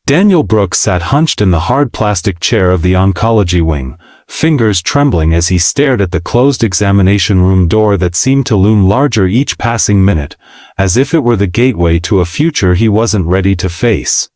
Daniel Brooks sat hunched in the hard plastic chair of the oncology wing, fingers trembling as he stared at the closed examination room door that seemed to loom larger each passing minute, as if it were the gateway to a future he wasn't ready to face.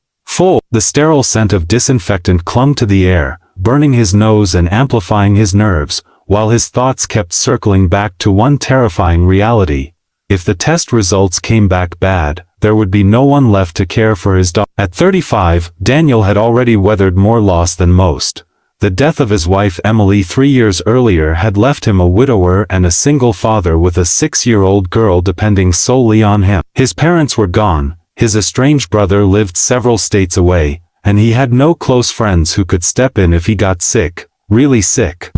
The sterile scent of disinfectant clung to the air, burning his nose and amplifying his nerves, while his thoughts kept circling back to one terrifying reality. If the test results came back bad, there would be no one left to care for his daughter. At 35, Daniel had already weathered more loss than most. The death of his wife Emily 3 years earlier had left him a widower and a single father with a 6-year-old girl depending solely on him. His parents were gone, his estranged brother lived several states away, and he had no close friends who could step in if he got sick, really sick.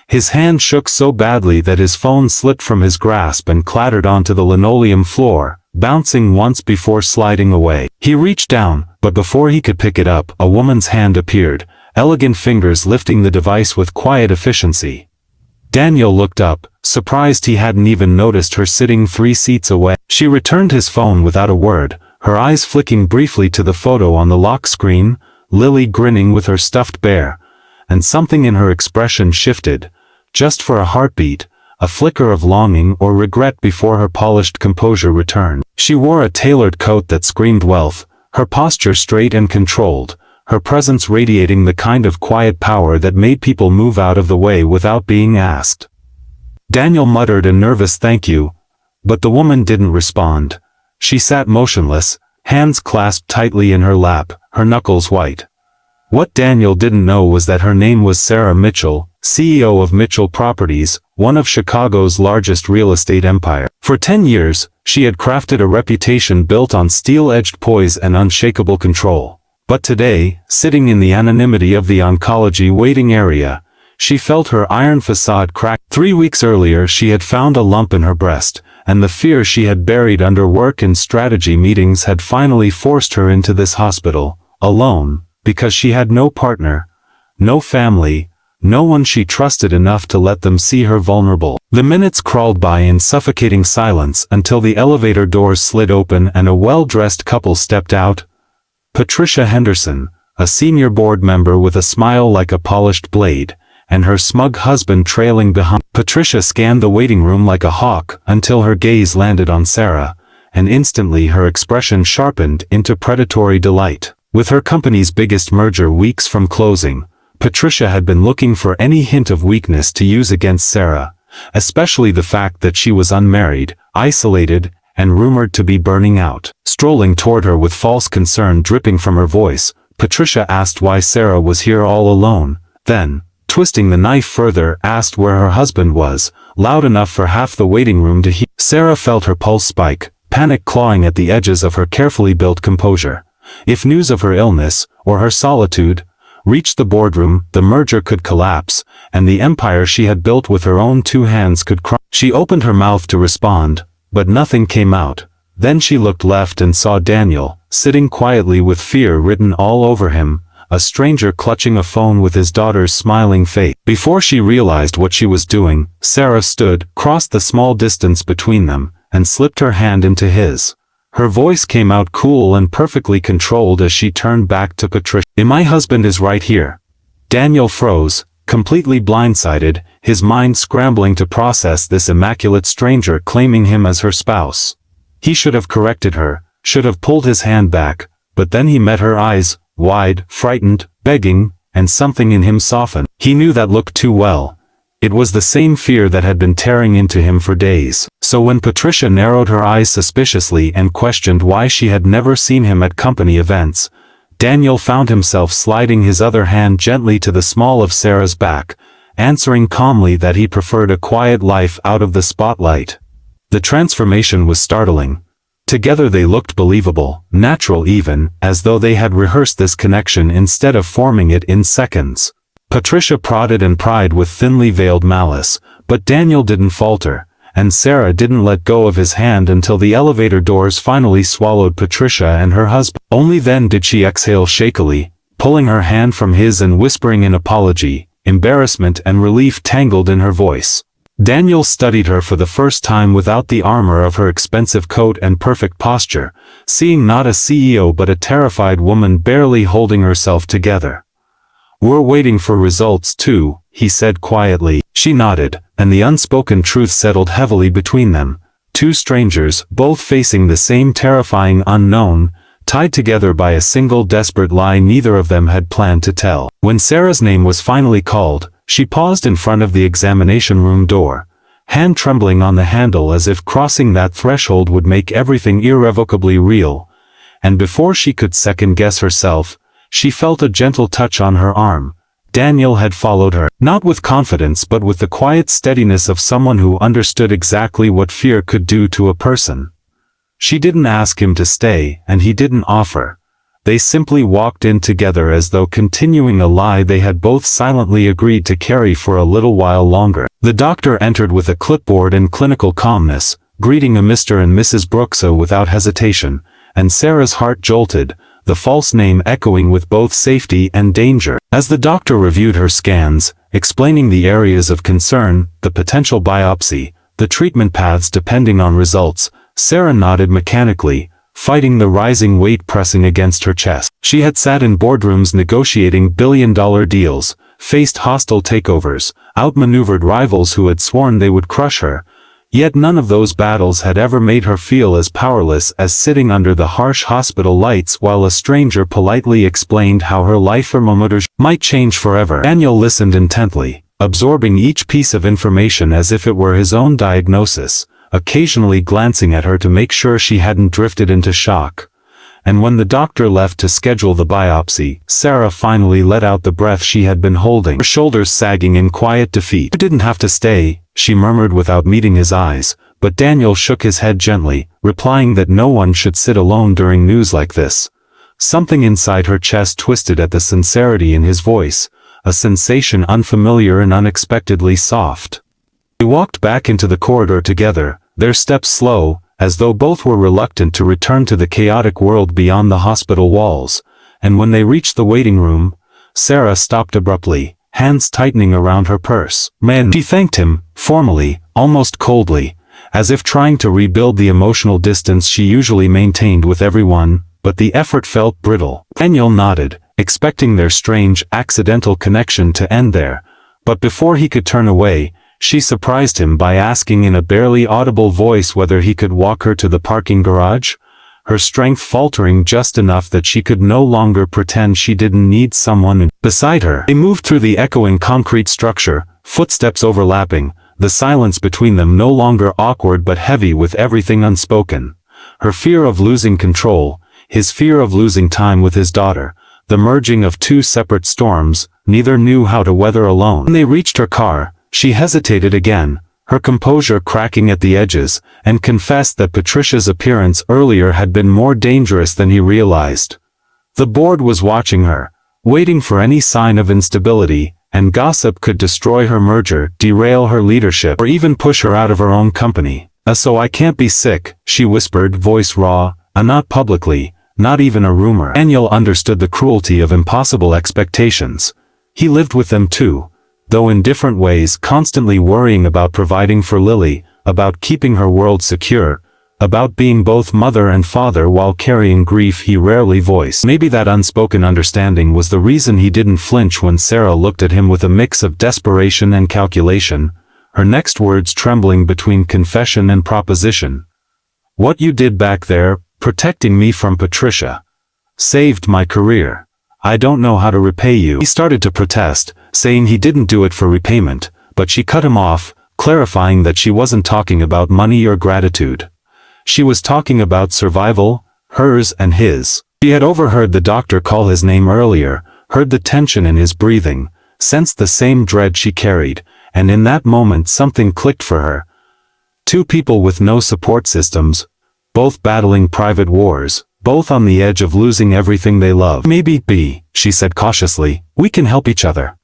His hand shook so badly that his phone slipped from his grasp and clattered onto the linoleum floor, bouncing once before sliding away. He reached down, but before he could pick it up, a woman's hand appeared, elegant fingers lifting the device with quiet efficiency. Daniel looked up, surprised he hadn't even noticed her sitting 3 seats away. She returned his phone without a word, her eyes flicking briefly to the photo on the lock screen, Lily grinning with her stuffed bear, and something in her expression shifted, just for a heartbeat, a flicker of longing or regret before her polished composure returned. She wore a tailored coat that screamed wealth, her posture straight and controlled, her presence radiating the kind of quiet power that made people move out of the way without being asked. Daniel muttered a nervous thank you, but the woman didn't respond. She sat motionless, hands clasped tightly in her lap, her knuckles white. What Daniel didn't know was that her name was Sarah Mitchell, CEO of Mitchell Properties, one of Chicago's largest real estate empire. For 10 years, she had crafted a reputation built on steel-edged poise and unshakable control. But today, sitting in the anonymity of the oncology waiting area, she felt her iron facade crack. 3 weeks earlier she had found a lump in her breast, and the fear she had buried under work and strategy meetings had finally forced her into this hospital, alone, because she had no partner, no family, no one she trusted enough to let them see her vulnerable. The minutes crawled by in suffocating silence until the elevator doors slid open and a well-dressed couple stepped out. Patricia Henderson, a senior board member with a smile like a polished blade, and her smug husband trailing behind. Patricia scanned the waiting room like a hawk until her gaze landed on Sarah, and instantly her expression sharpened into predatory delight. With her company's biggest merger weeks from closing, Patricia had been looking for any hint of weakness to use against Sarah, especially the fact that she was unmarried, isolated, and rumored to be burning out. Strolling toward her with false concern dripping from her voice, Patricia asked why Sarah was here all alone, then, twisting the knife further, asked where her husband was, loud enough for half the waiting room to hear. Sarah felt her pulse spike, panic clawing at the edges of her carefully built composure. If news of her illness, or her solitude, reached the boardroom, the merger could collapse, and the empire she had built with her own 2 hands could crumble. She opened her mouth to respond, but nothing came out. Then she looked left and saw Daniel, sitting quietly with fear written all over him, a stranger clutching a phone with his daughter's smiling face. Before she realized what she was doing, Sarah stood, crossed the small distance between them, and slipped her hand into his. Her voice came out cool and perfectly controlled as she turned back to Patricia. "My husband is right here." Daniel froze, completely blindsided, his mind scrambling to process this immaculate stranger claiming him as her spouse. He should have corrected her, should have pulled his hand back, but then he met her eyes, wide, frightened, begging, and something in him softened. He knew that look too well. It was the same fear that had been tearing into him for days. So when Patricia narrowed her eyes suspiciously and questioned why she had never seen him at company events, Daniel found himself sliding his other hand gently to the small of Sarah's back, answering calmly that he preferred a quiet life out of the spotlight. The transformation was startling. Together they looked believable, natural even, as though they had rehearsed this connection instead of forming it in seconds. Patricia prodded and pried with thinly veiled malice, but Daniel didn't falter, and Sarah didn't let go of his hand until the elevator doors finally swallowed Patricia and her husband. Only then did she exhale shakily, pulling her hand from his and whispering in apology, embarrassment and relief tangled in her voice. Daniel studied her for the first time without the armor of her expensive coat and perfect posture, seeing not a CEO but a terrified woman barely holding herself together. "We're waiting for results too," he said quietly. She nodded, and the unspoken truth settled heavily between them. Two strangers, both facing the same terrifying unknown, tied together by a single desperate lie neither of them had planned to tell. When Sarah's name was finally called, she paused in front of the examination room door, hand trembling on the handle as if crossing that threshold would make everything irrevocably real. And before she could second-guess herself, she felt a gentle touch on her arm. Daniel had followed her, not with confidence but with the quiet steadiness of someone who understood exactly what fear could do to a person. She didn't ask him to stay, and he didn't offer. They simply walked in together as though continuing a lie they had both silently agreed to carry for a little while longer. The doctor entered with a clipboard and clinical calmness, greeting a Mr. and Mrs. Brooksa without hesitation, and Sarah's heart jolted, the false name echoing with both safety and danger. As the doctor reviewed her scans, explaining the areas of concern, the potential biopsy, the treatment paths depending on results, Sarah nodded mechanically, fighting the rising weight pressing against her chest. She had sat in boardrooms negotiating billion-dollar deals, faced hostile takeovers, outmaneuvered rivals who had sworn they would crush her, yet none of those battles had ever made her feel as powerless as sitting under the harsh hospital lights while a stranger politely explained how her life for Momodur might change forever. Daniel listened intently, absorbing each piece of information as if it were his own diagnosis, occasionally glancing at her to make sure she hadn't drifted into shock. And when the doctor left to schedule the biopsy, Sarah finally let out the breath she had been holding, her shoulders sagging in quiet defeat. "You didn't have to stay," she murmured without meeting his eyes, but Daniel shook his head gently, replying that no one should sit alone during news like this. Something inside her chest twisted at the sincerity in his voice, a sensation unfamiliar and unexpectedly soft. They walked back into the corridor together, their steps slow, as though both were reluctant to return to the chaotic world beyond the hospital walls, and when they reached the waiting room, Sarah stopped abruptly, hands tightening around her purse. "Man," she thanked him, formally, almost coldly, as if trying to rebuild the emotional distance she usually maintained with everyone, but the effort felt brittle. Daniel nodded, expecting their strange, accidental connection to end there, but before he could turn away, she surprised him by asking in a barely audible voice whether he could walk her to the parking garage, her strength faltering just enough that she could no longer pretend she didn't need someone beside her. They moved through the echoing concrete structure, footsteps overlapping, the silence between them no longer awkward but heavy with everything unspoken. Her fear of losing control, his fear of losing time with his daughter, the merging of two separate storms, neither knew how to weather alone. When they reached her car, she hesitated again, her composure cracking at the edges, and confessed that Patricia's appearance earlier had been more dangerous than he realized. The board was watching her, waiting for any sign of instability, and gossip could destroy her merger, derail her leadership, or even push her out of her own company. "So I can't be sick," she whispered, voice raw, "not publicly, not even a rumor." Daniel understood the cruelty of impossible expectations. He lived with them too, though in different ways, constantly worrying about providing for Lily, about keeping her world secure, about being both mother and father while carrying grief he rarely voiced. Maybe that unspoken understanding was the reason he didn't flinch when Sarah looked at him with a mix of desperation and calculation, her next words trembling between confession and proposition. "What you did back there, protecting me from Patricia, saved my career. I don't know how to repay you." He started to protest, saying he didn't do it for repayment, but she cut him off, clarifying that she wasn't talking about money or gratitude. She was talking about survival, hers and his. She had overheard the doctor call his name earlier, heard the tension in his breathing, sensed the same dread she carried, and in that moment something clicked for her. Two people with no support systems, both battling private wars, both on the edge of losing everything they love. "Maybe, she said cautiously, we can help each other."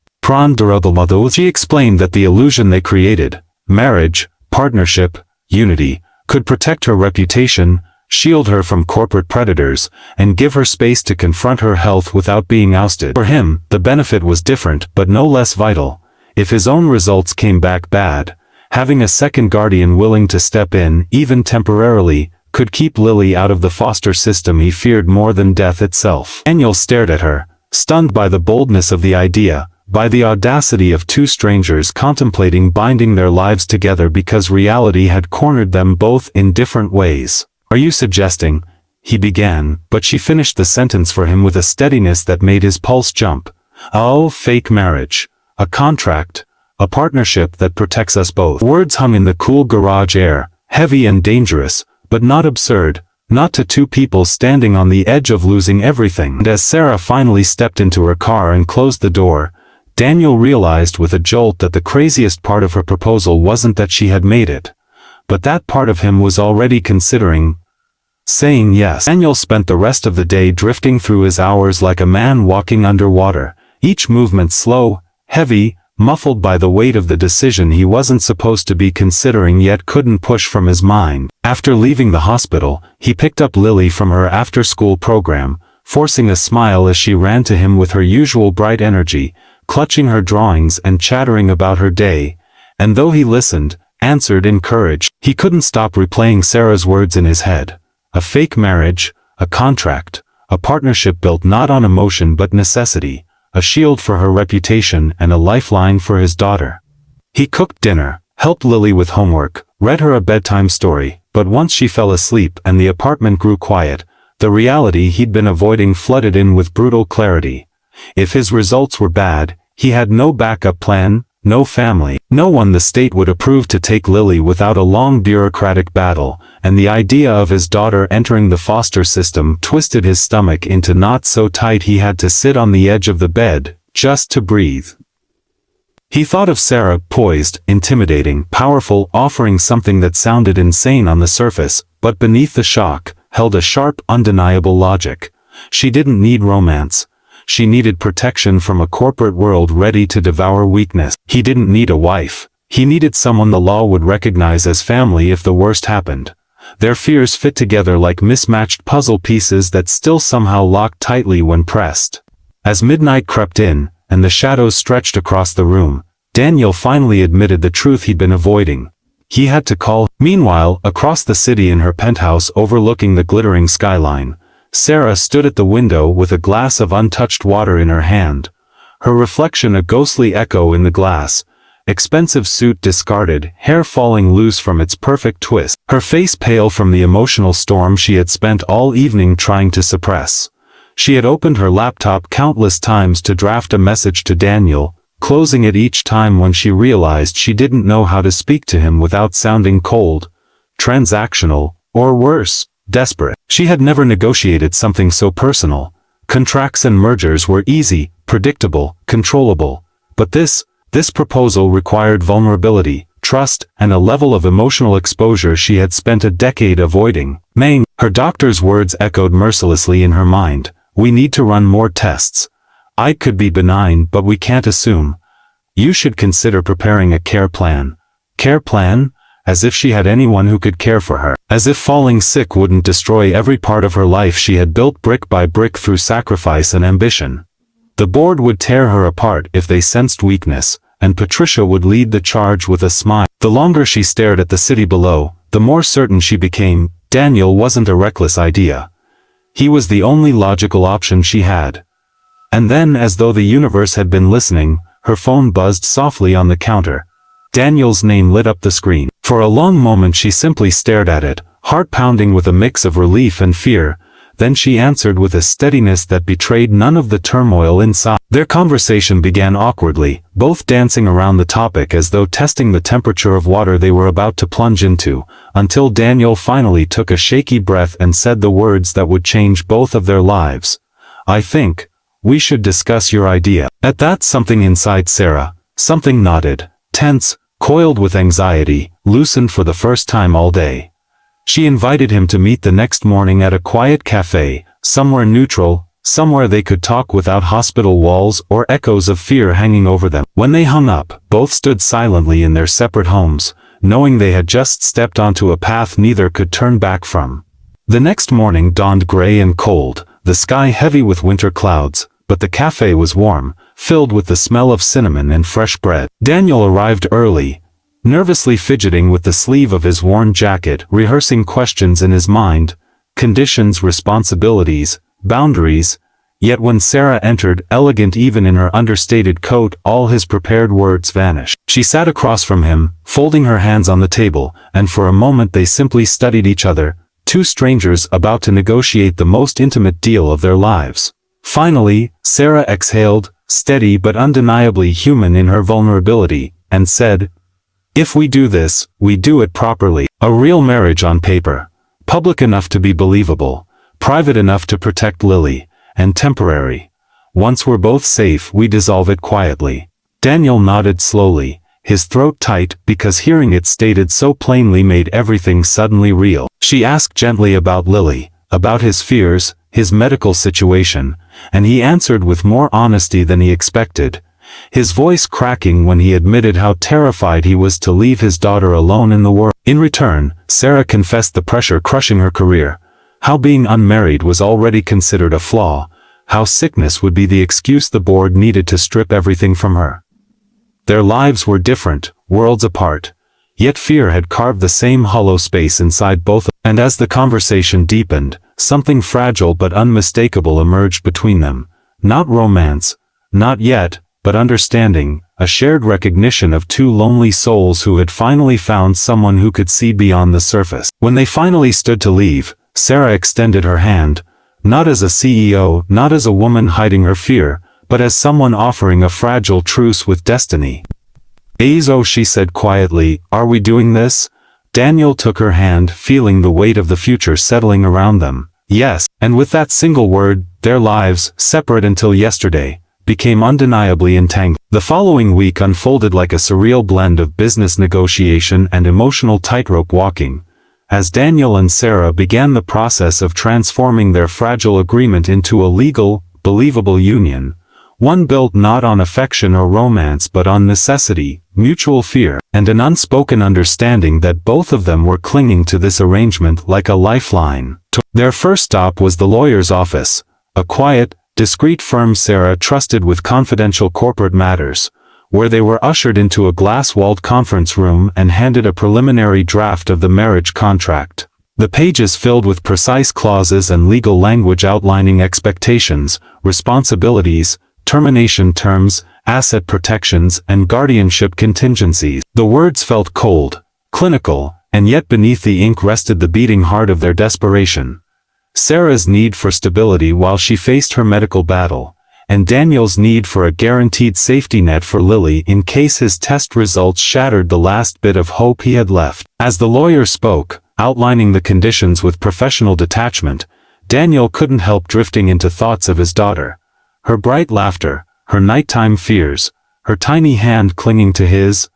She explained that the illusion they created, marriage, partnership, unity, could protect her reputation, shield her from corporate predators, and give her space to confront her health without being ousted. For him, the benefit was different but no less vital. If his own results came back bad, Having a second guardian willing to step in, even temporarily, could keep Lily out of the foster system he feared more than death itself. Daniel stared at her, stunned by the boldness of the idea, by the audacity of two strangers contemplating binding their lives together because reality had cornered them both in different ways. "Are you suggesting?" he began, but she finished the sentence for him with a steadiness that made his pulse jump. "Oh, fake marriage. A contract. A partnership that protects us both." Words hung in the cool garage air, heavy and dangerous, but not absurd, not to two people standing on the edge of losing everything. And as Sarah finally stepped into her car and closed the door, Daniel realized with a jolt that the craziest part of her proposal wasn't that she had made it, but that part of him was already considering saying yes. Daniel spent the rest of the day drifting through his hours like a man walking underwater, each movement slow, heavy, muffled by the weight of the decision he wasn't supposed to be considering yet couldn't push from his mind. After leaving the hospital, he picked up Lily from her after-school program, forcing a smile as she ran to him with her usual bright energy, clutching her drawings and chattering about her day, and though he listened, answered encouraged, he couldn't stop replaying Sarah's words in his head. A fake marriage, a contract, a partnership built not on emotion but necessity, a shield for her reputation and a lifeline for his daughter. He cooked dinner, helped Lily with homework, read her a bedtime story, but once she fell asleep and the apartment grew quiet, the reality he'd been avoiding flooded in with brutal clarity. If his results were bad, he had no backup plan, no family, no one the state would approve to take Lily without a long bureaucratic battle, and the idea of his daughter entering the foster system twisted his stomach into knots so tight he had to sit on the edge of the bed, just to breathe. He thought of Sarah, poised, intimidating, powerful, offering something that sounded insane on the surface, but beneath the shock, held a sharp, undeniable logic. She didn't need romance. She needed protection from a corporate world ready to devour weakness. He didn't need a wife. He needed someone the law would recognize as family if the worst happened. Their fears fit together like mismatched puzzle pieces that still somehow locked tightly when pressed. As midnight crept in, and the shadows stretched across the room, Daniel finally admitted the truth he'd been avoiding. He had to call. Meanwhile, across the city in her penthouse overlooking the glittering skyline, Sarah stood at the window with a glass of untouched water in her hand, her reflection a ghostly echo in the glass, expensive suit discarded, hair falling loose from its perfect twist, her face pale from the emotional storm she had spent all evening trying to suppress. She had opened her laptop countless times to draft a message to Daniel, closing it each time when she realized she didn't know how to speak to him without sounding cold, transactional, or worse, desperate. She had never negotiated something so personal. Contracts and mergers were easy, predictable, controllable. But this proposal required vulnerability, trust, and a level of emotional exposure she had spent a decade avoiding. Meng, her doctor's words echoed mercilessly in her mind. "We need to run more tests. I could be benign, but we can't assume. You should consider preparing a care plan." Care plan? As if she had anyone who could care for her. As if falling sick wouldn't destroy every part of her life she had built brick by brick through sacrifice and ambition. The board would tear her apart if they sensed weakness, and Patricia would lead the charge with a smile. The longer she stared at the city below, the more certain she became, Daniel wasn't a reckless idea. He was the only logical option she had. And then, as though the universe had been listening, her phone buzzed softly on the counter. Daniel's name lit up the screen. For a long moment she simply stared at it, heart pounding with a mix of relief and fear. Then she answered with a steadiness that betrayed none of the turmoil inside. Their conversation began awkwardly, both dancing around the topic as though testing the temperature of water they were about to plunge into, until Daniel finally took a shaky breath and said the words that would change both of their lives. "I think we should discuss your idea." At that, something inside Sarah, something nodded, tense, coiled with anxiety, loosened for the first time all day. She invited him to meet the next morning at a quiet cafe, somewhere neutral, somewhere they could talk without hospital walls or echoes of fear hanging over them. When they hung up, both stood silently in their separate homes, knowing they had just stepped onto a path neither could turn back from. The next morning dawned gray and cold, the sky heavy with winter clouds, but the cafe was warm, filled with the smell of cinnamon and fresh bread. Daniel arrived early, nervously fidgeting with the sleeve of his worn jacket, rehearsing questions in his mind, conditions, responsibilities, boundaries. Yet when Sarah entered, elegant even in her understated coat, all his prepared words vanished. She sat across from him, folding her hands on the table, and for a moment they simply studied each other, two strangers about to negotiate the most intimate deal of their lives. Finally, Sarah exhaled, steady but undeniably human in her vulnerability, and said, "If we do this, we do it properly. A real marriage on paper. Public enough to be believable, private enough to protect Lily, and temporary. Once we're both safe, we dissolve it quietly." Daniel nodded slowly, his throat tight, because hearing it stated so plainly made everything suddenly real. She asked gently about Lily, about his fears, his medical situation, and he answered with more honesty than he expected, his voice cracking when he admitted how terrified he was to leave his daughter alone in the world. In return, Sarah confessed the pressure crushing her career, how being unmarried was already considered a flaw, how sickness would be the excuse the board needed to strip everything from her. Their lives were different, worlds apart, yet fear had carved the same hollow space inside both, and as the conversation deepened, something fragile but unmistakable emerged between them. Not romance, not yet, but understanding, a shared recognition of two lonely souls who had finally found someone who could see beyond the surface. When they finally stood to leave, Sarah extended her hand, not as a CEO, not as a woman hiding her fear, but as someone offering a fragile truce with destiny. "Azo," she said quietly, "are we doing this?" Daniel took her hand, feeling the weight of the future settling around them. Yes, and with that single word, their lives, separate until yesterday, became undeniably entangled. The following week unfolded like a surreal blend of business negotiation and emotional tightrope walking, as Daniel and Sarah began the process of transforming their fragile agreement into a legal, believable union, one built not on affection or romance but on necessity, mutual fear, and an unspoken understanding that both of them were clinging to this arrangement like a lifeline. Their first stop was the lawyer's office, a quiet, discreet firm Sarah trusted with confidential corporate matters, where they were ushered into a glass-walled conference room and handed a preliminary draft of the marriage contract. The pages filled with precise clauses and legal language outlining expectations, responsibilities, termination terms, asset protections, and guardianship contingencies. The words felt cold, clinical, and yet beneath the ink rested the beating heart of their desperation. Sarah's need for stability while she faced her medical battle, and Daniel's need for a guaranteed safety net for Lily in case his test results shattered the last bit of hope he had left. As the lawyer spoke, outlining the conditions with professional detachment, Daniel couldn't help drifting into thoughts of his daughter. Her bright laughter, her nighttime fears, her tiny hand clinging to his,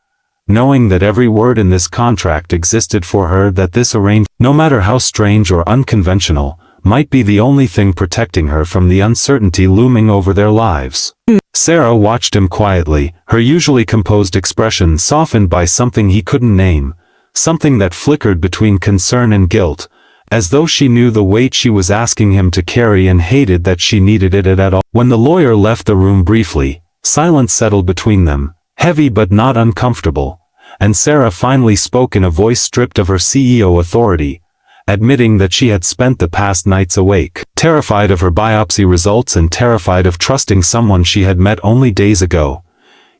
knowing that every word in this contract existed for her, that this arrangement, no matter how strange or unconventional, might be the only thing protecting her from the uncertainty looming over their lives. Sarah watched him quietly, her usually composed expression softened by something he couldn't name, something that flickered between concern and guilt, as though she knew the weight she was asking him to carry and hated that she needed it at all. When the lawyer left the room briefly, silence settled between them, heavy but not uncomfortable, and Sarah finally spoke in a voice stripped of her CEO authority, admitting that she had spent the past nights awake, terrified of her biopsy results and terrified of trusting someone she had met only days ago.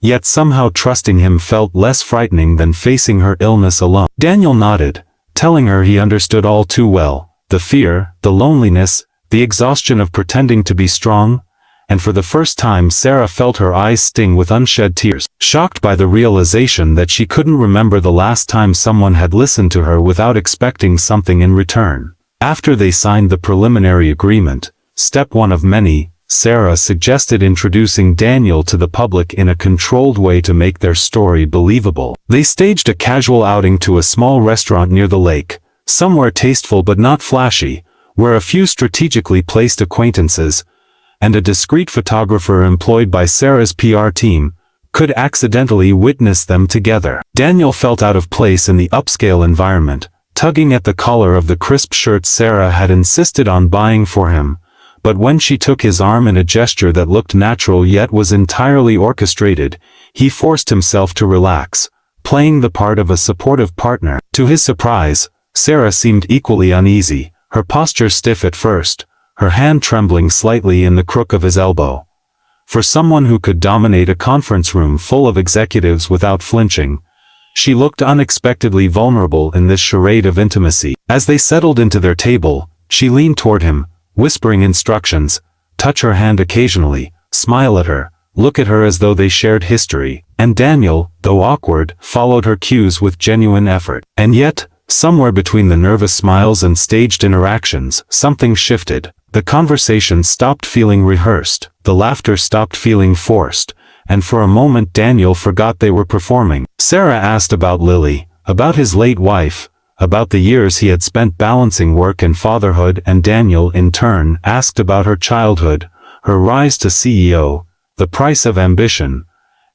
Yet somehow trusting him felt less frightening than facing her illness alone. Daniel nodded, telling her he understood all too well, the fear, the loneliness, the exhaustion of pretending to be strong, and for the first time Sarah felt her eyes sting with unshed tears, shocked by the realization that she couldn't remember the last time someone had listened to her without expecting something in return. After they signed the preliminary agreement, step one of many, Sarah suggested introducing Daniel to the public in a controlled way to make their story believable. They staged a casual outing to a small restaurant near the lake, somewhere tasteful but not flashy, where a few strategically placed acquaintances, and a discreet photographer employed by Sarah's PR team, could accidentally witness them together. Daniel felt out of place in the upscale environment, tugging at the collar of the crisp shirt Sarah had insisted on buying for him. But when she took his arm in a gesture that looked natural yet was entirely orchestrated, he forced himself to relax, playing the part of a supportive partner. To his surprise, Sarah seemed equally uneasy, her posture stiff at first, her hand trembling slightly in the crook of his elbow. For someone who could dominate a conference room full of executives without flinching, she looked unexpectedly vulnerable in this charade of intimacy. As they settled into their table, she leaned toward him, whispering instructions, touch her hand occasionally, smile at her, look at her as though they shared history, and Daniel, though awkward, followed her cues with genuine effort. And yet, somewhere between the nervous smiles and staged interactions, something shifted. The conversation stopped feeling rehearsed, the laughter stopped feeling forced, and for a moment Daniel forgot they were performing. Sarah asked about Lily, about his late wife, about the years he had spent balancing work and fatherhood, and Daniel, in turn, asked about her childhood, her rise to CEO, the price of ambition,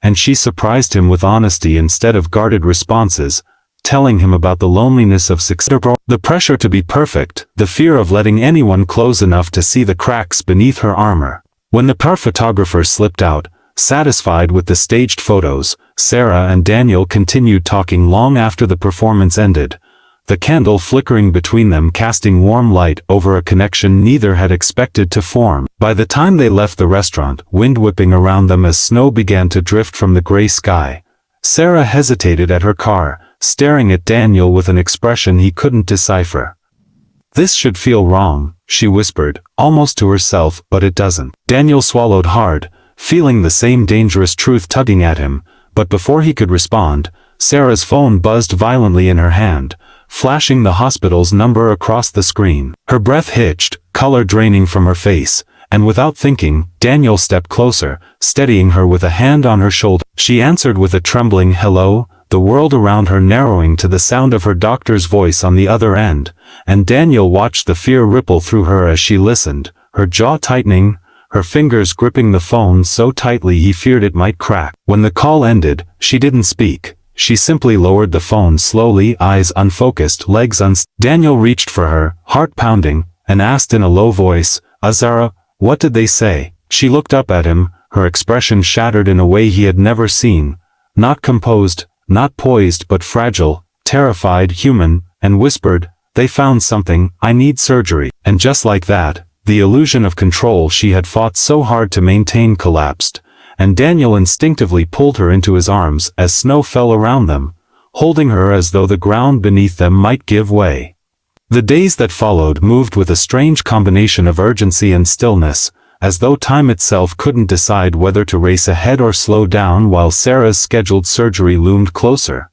and she surprised him with honesty instead of guarded responses, telling him about the loneliness of success, the pressure to be perfect, the fear of letting anyone close enough to see the cracks beneath her armor. When the car photographer slipped out, satisfied with the staged photos, Sarah and Daniel continued talking long after the performance ended, the candle flickering between them casting warm light over a connection neither had expected to form. By the time they left the restaurant, wind whipping around them as snow began to drift from the gray sky, Sarah hesitated at her car, staring at Daniel with an expression he couldn't decipher. "This should feel wrong," she whispered, almost to herself, "but it doesn't." Daniel swallowed hard, feeling the same dangerous truth tugging at him, but before he could respond, Sarah's phone buzzed violently in her hand, flashing the hospital's number across the screen. Her breath hitched, color draining from her face, and without thinking, Daniel stepped closer, steadying her with a hand on her shoulder. She answered with a trembling hello, the world around her narrowing to the sound of her doctor's voice on the other end, and Daniel watched the fear ripple through her as she listened, her jaw tightening, her fingers gripping the phone so tightly he feared it might crack. When the call ended, she didn't speak. She simply lowered the phone slowly, eyes unfocused, legs Daniel reached for her, heart pounding, and asked in a low voice, "Azara, what did they say?" She looked up at him, her expression shattered in a way he had never seen, not composed, not poised but fragile, terrified, human, and whispered, "They found something, I need surgery." And just like that, the illusion of control she had fought so hard to maintain collapsed, and Daniel instinctively pulled her into his arms as snow fell around them, holding her as though the ground beneath them might give way. The days that followed moved with a strange combination of urgency and stillness, as though time itself couldn't decide whether to race ahead or slow down while Sarah's scheduled surgery loomed closer,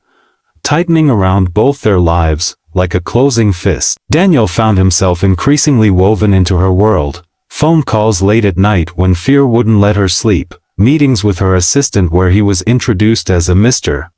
tightening around both their lives, like a closing fist. Daniel found himself increasingly woven into her world, phone calls late at night when fear wouldn't let her sleep, meetings with her assistant where he was introduced as a Mr.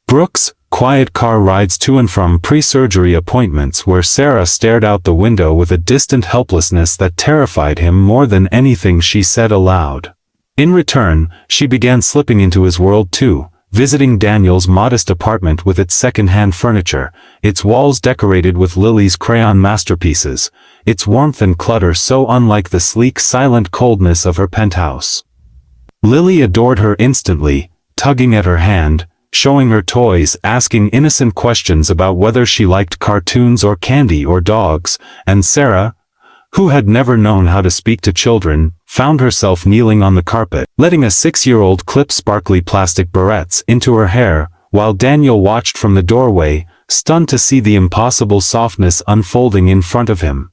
Brooks, quiet car rides to and from pre-surgery appointments where Sarah stared out the window with a distant helplessness that terrified him more than anything she said aloud. In return, she began slipping into his world too, visiting Daniel's modest apartment with its second-hand furniture, its walls decorated with Lily's crayon masterpieces, its warmth and clutter so unlike the sleek, silent coldness of her penthouse. Lily adored her instantly, tugging at her hand, showing her toys, asking innocent questions about whether she liked cartoons or candy or dogs, and Sarah, who had never known how to speak to children, found herself kneeling on the carpet, letting a 6-year-old clip sparkly plastic barrettes into her hair, while Daniel watched from the doorway, stunned to see the impossible softness unfolding in front of him.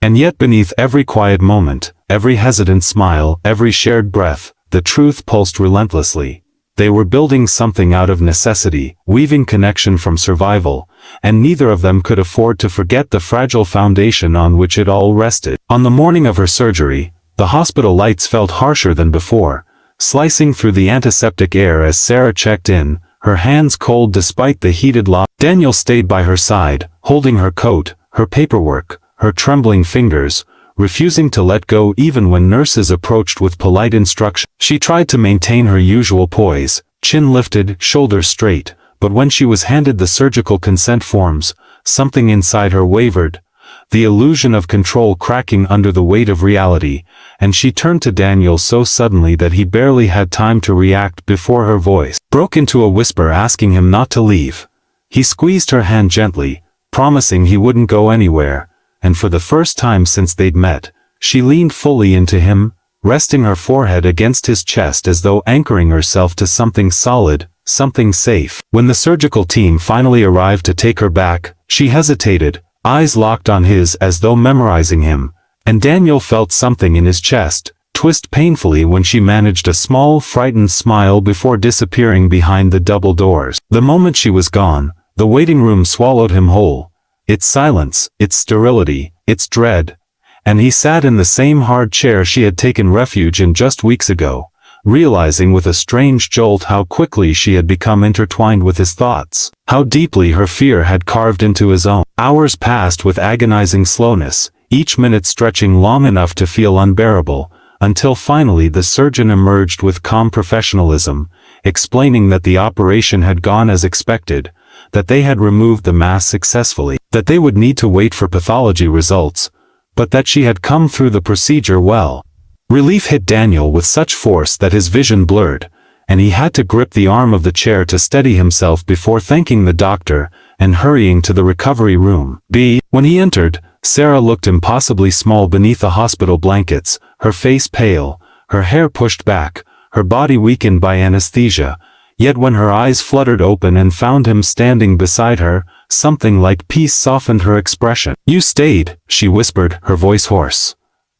And yet beneath every quiet moment, every hesitant smile, every shared breath, the truth pulsed relentlessly. They were building something out of necessity, weaving connection from survival, and neither of them could afford to forget the fragile foundation on which it all rested. On the morning of her surgery, the hospital lights felt harsher than before, slicing through the antiseptic air as Sarah checked in, her hands cold despite the heated lobby. Daniel stayed by her side, holding her coat, her paperwork, her trembling fingers, refusing to let go even when nurses approached with polite instruction. She tried to maintain her usual poise, chin lifted, shoulders straight, but when she was handed the surgical consent forms, something inside her wavered, the illusion of control cracking under the weight of reality, and she turned to Daniel so suddenly that he barely had time to react before her voice broke into a whisper asking him not to leave. He squeezed her hand gently, promising he wouldn't go anywhere, and for the first time since they'd met, she leaned fully into him, resting her forehead against his chest as though anchoring herself to something solid, something safe. When the surgical team finally arrived to take her back, she hesitated, eyes locked on his as though memorizing him, and Daniel felt something in his chest twist painfully when she managed a small, frightened smile before disappearing behind the double doors. The moment she was gone, the waiting room swallowed him whole, its silence, its sterility, its dread, and he sat in the same hard chair she had taken refuge in just weeks ago, realizing with a strange jolt how quickly she had become intertwined with his thoughts, how deeply her fear had carved into his own. Hours passed with agonizing slowness, each minute stretching long enough to feel unbearable, until finally the surgeon emerged with calm professionalism, explaining that the operation had gone as expected, that they had removed the mass successfully, that they would need to wait for pathology results, but that she had come through the procedure well. Relief hit Daniel with such force that his vision blurred, and he had to grip the arm of the chair to steady himself before thanking the doctor and hurrying to the recovery room. When he entered, Sarah looked impossibly small beneath the hospital blankets, her face pale, her hair pushed back, her body weakened by anesthesia, yet when her eyes fluttered open and found him standing beside her, something like peace softened her expression. "You stayed," she whispered, her voice hoarse.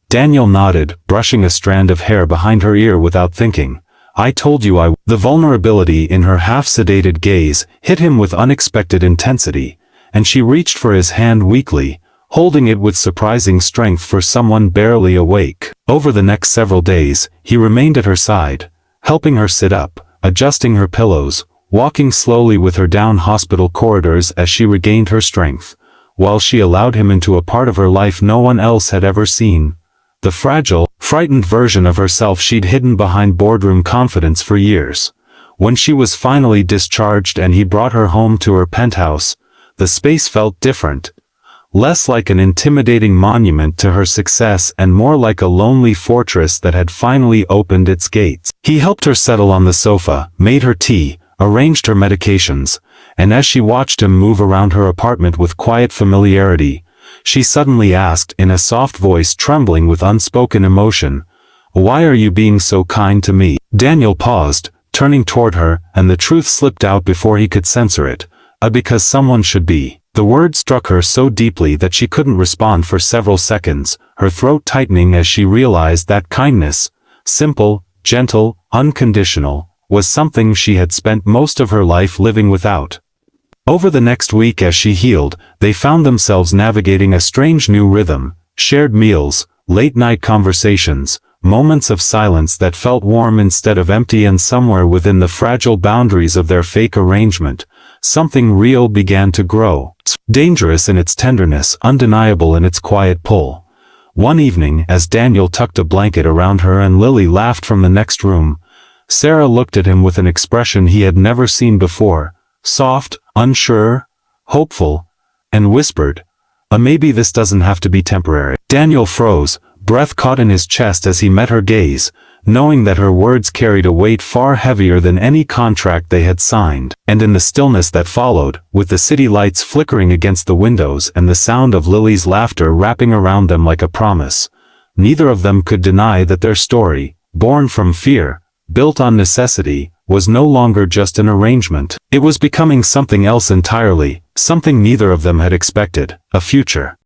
Daniel nodded, brushing a strand of hair behind her ear without thinking. "I told you I would." The vulnerability in her half-sedated gaze hit him with unexpected intensity, and she reached for his hand weakly, holding it with surprising strength for someone barely awake. Over the next several days, he remained at her side, helping her sit up, adjusting her pillows, walking slowly with her down hospital corridors as she regained her strength, while she allowed him into a part of her life no one else had ever seen. The fragile, frightened version of herself she'd hidden behind boardroom confidence for years. When she was finally discharged and he brought her home to her penthouse, the space felt different. Less like an intimidating monument to her success and more like a lonely fortress that had finally opened its gates. He helped her settle on the sofa, made her tea, arranged her medications, and as she watched him move around her apartment with quiet familiarity, she suddenly asked in a soft voice trembling with unspoken emotion, "Why are you being so kind to me?" Daniel paused, turning toward her, and the truth slipped out before he could censor it. Because someone should be." The word struck her so deeply that she couldn't respond for several seconds, her throat tightening as she realized that kindness, simple, gentle, unconditional, was something she had spent most of her life living without. Over the next week as she healed, they found themselves navigating a strange new rhythm, shared meals, late-night conversations, moments of silence that felt warm instead of empty, and somewhere within the fragile boundaries of their fake arrangement, something real began to grow. Dangerous in its tenderness, undeniable in its quiet pull. One evening, as Daniel tucked a blanket around her and Lily laughed from the next room, Sarah looked at him with an expression he had never seen before, soft, unsure, hopeful, and whispered, "Maybe this doesn't have to be temporary." Daniel froze, breath caught in his chest as he met her gaze, knowing that her words carried a weight far heavier than any contract they had signed. And in the stillness that followed, with the city lights flickering against the windows and the sound of Lily's laughter wrapping around them like a promise, neither of them could deny that their story, born from fear, built on necessity, was no longer just an arrangement. It was becoming something else entirely, something neither of them had expected, a future.